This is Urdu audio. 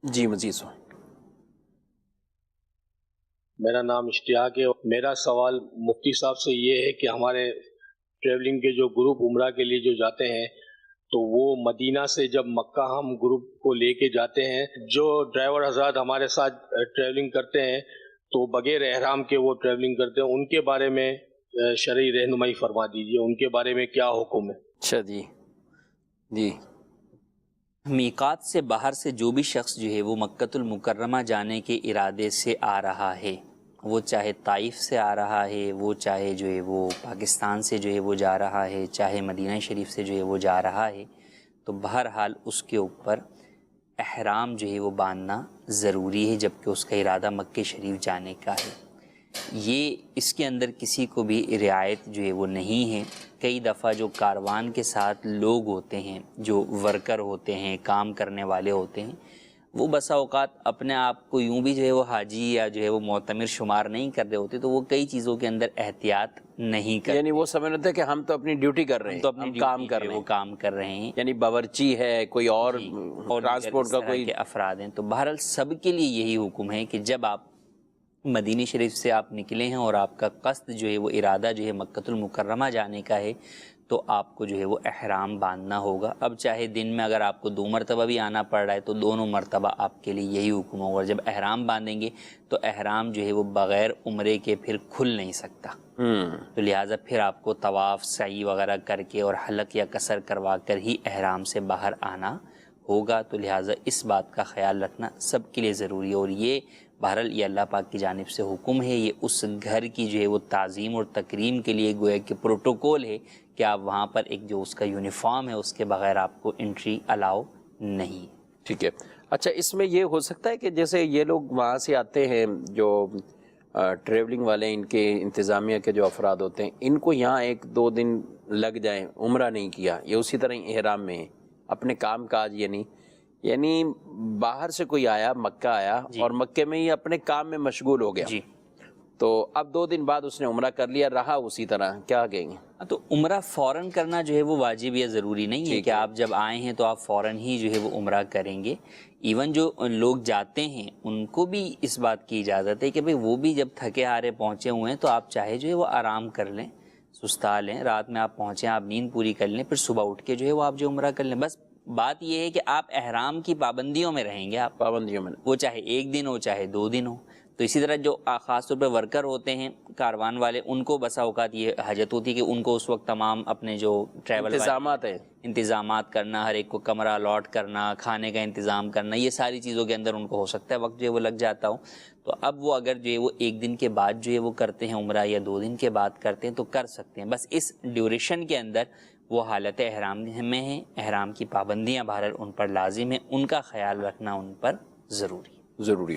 جی مزید سو میرا نام اشتیاق ہے. میرا سوال مفتی صاحب سے یہ ہے کہ ہمارے ٹریولنگ کے جو گروپ عمرہ کے لیے جو جاتے ہیں تو وہ مدینہ سے جب مکہ ہم گروپ کو لے کے جاتے ہیں، جو ڈرائیور حضرات ہمارے ساتھ ٹریولنگ کرتے ہیں تو بغیر احرام کے وہ ٹریولنگ کرتے ہیں، ان کے بارے میں شرعی رہنمائی فرما دیجیے، ان کے بارے میں کیا حکم ہے؟ اچھا جی میقات سے باہر سے جو بھی شخص جو ہے وہ مکۃ المکرمہ جانے کے ارادے سے آ رہا ہے، وہ چاہے طائف سے آ رہا ہے، وہ چاہے جو ہے وہ پاکستان سے جو ہے وہ جا رہا ہے، چاہے مدینہ شریف سے جو ہے وہ جا رہا ہے، تو بہرحال اس کے اوپر احرام جو ہے وہ باندھنا ضروری ہے، جبکہ اس کا ارادہ مکہ شریف جانے کا ہے۔ یہ اس کے اندر کسی کو بھی رعایت جو ہے وہ نہیں ہے۔ کئی دفعہ جو کاروان کے ساتھ لوگ ہوتے ہیں، جو ورکر ہوتے ہیں، کام کرنے والے ہوتے ہیں، وہ بسا اوقات اپنے آپ کو یوں بھی جو ہے وہ حاجی یا جو ہے وہ معتمر شمار نہیں کر رہے ہوتے، تو وہ کئی چیزوں کے اندر احتیاط نہیں کرتے، یعنی وہ سمجھ رہتے ہیں کہ ہم تو اپنی ڈیوٹی کر رہے ہیں، تو اپنی ہم ڈیوٹی کام کر رہے وہ ہیں، کام کر رہے ہیں، یعنی باورچی ہے، کوئی اور اور ٹرانسپورٹ اس کا طرح کوئی کے افراد ہیں۔ تو بہرحال سب کے لیے یہی حکم ہے کہ جب آپ مدینہ شریف سے آپ نکلے ہیں اور آپ کا قصد جو ہے وہ ارادہ جو ہے مکۃ المکرمہ جانے کا ہے، تو آپ کو جو ہے وہ احرام باندھنا ہوگا۔ اب چاہے دن میں اگر آپ کو 2 مرتبہ بھی آنا پڑ رہا ہے تو دونوں مرتبہ آپ کے لیے یہی حکم ہوگا۔ جب احرام باندھیں گے تو احرام جو ہے وہ بغیر عمرے کے پھر کھل نہیں سکتا، تو لہٰذا پھر آپ کو طواف سعی وغیرہ کر کے اور حلق یا قصر کروا کر ہی احرام سے باہر آنا ہوگا۔ تو لہٰذا اس بات کا خیال رکھنا سب کے لیے ضروری ہے، اور یہ بہرحال یہ اللہ پاک کی جانب سے حکم ہے، یہ اس گھر کی جو ہے وہ تعظیم اور تکریم کے لیے گویا کہ پروٹوکول ہے کہ آپ وہاں پر ایک جو اس کا یونیفارم ہے اس کے بغیر آپ کو انٹری الاؤ نہیں۔ ٹھیک ہے۔ اچھا، اس میں یہ ہو سکتا ہے کہ جیسے یہ لوگ وہاں سے آتے ہیں، جو ٹریولنگ والے، ان کے انتظامیہ کے جو افراد ہوتے ہیں، ان کو یہاں 1-2 دن لگ جائیں، عمرہ نہیں کیا، یہ اسی طرح احرام میں ہیں، اپنے کام کاج یعنی باہر سے کوئی آیا، مکہ آیا اور مکے میں ہی اپنے کام میں مشغول ہو گیا، جی، تو اب 2 دن بعد اس نے عمرہ کر لیا، رہا اسی طرح، کیا کہیں گے؟ تو عمرہ فوراً کرنا جو ہے وہ واجب یا ضروری نہیں ہے کہ آپ جب آئے ہیں تو آپ فوراً ہی جو ہے وہ عمرہ کریں گے۔ ایون جو لوگ جاتے ہیں ان کو بھی اس بات کی اجازت ہے کہ بھئی وہ بھی جب تھکے ہارے پہنچے ہوئے ہیں تو آپ چاہے جو ہے وہ آرام کر لیں، سستا لیں، رات میں آپ پہنچیں، آپ نیند پوری کر لیں، پھر صبح اٹھ کے جو ہے وہ آپ جو عمرہ کر لیں۔ بس بات یہ ہے کہ آپ احرام کی پابندیوں میں رہیں گے، آپ پابندیوں میں، وہ چاہے 1 دن ہو چاہے 2 دن ہو۔ تو اسی طرح جو خاص طور پہ ورکر ہوتے ہیں، کاروان والے، ان کو بسا اوقات یہ حاجت ہوتی ہے کہ ان کو اس وقت تمام اپنے جو ٹریول انتظامات کرنا، ہر ایک کو کمرہ الاٹ کرنا، کھانے کا انتظام کرنا، یہ ساری چیزوں کے اندر ان کو ہو سکتا ہے وقت جو ہے وہ لگ جاتا ہو۔ تو اب وہ اگر جو ہے وہ 1 دن کے بعد جو ہے وہ کرتے ہیں عمرہ یا 2 دن کے بعد کرتے ہیں تو کر سکتے ہیں، بس اس ڈیوریشن کے اندر وہ حالت احرام میں ہیں، احرام کی پابندیاں بہرحال ان پر لازم ہیں، ان کا خیال رکھنا ان پر ضروری ہے۔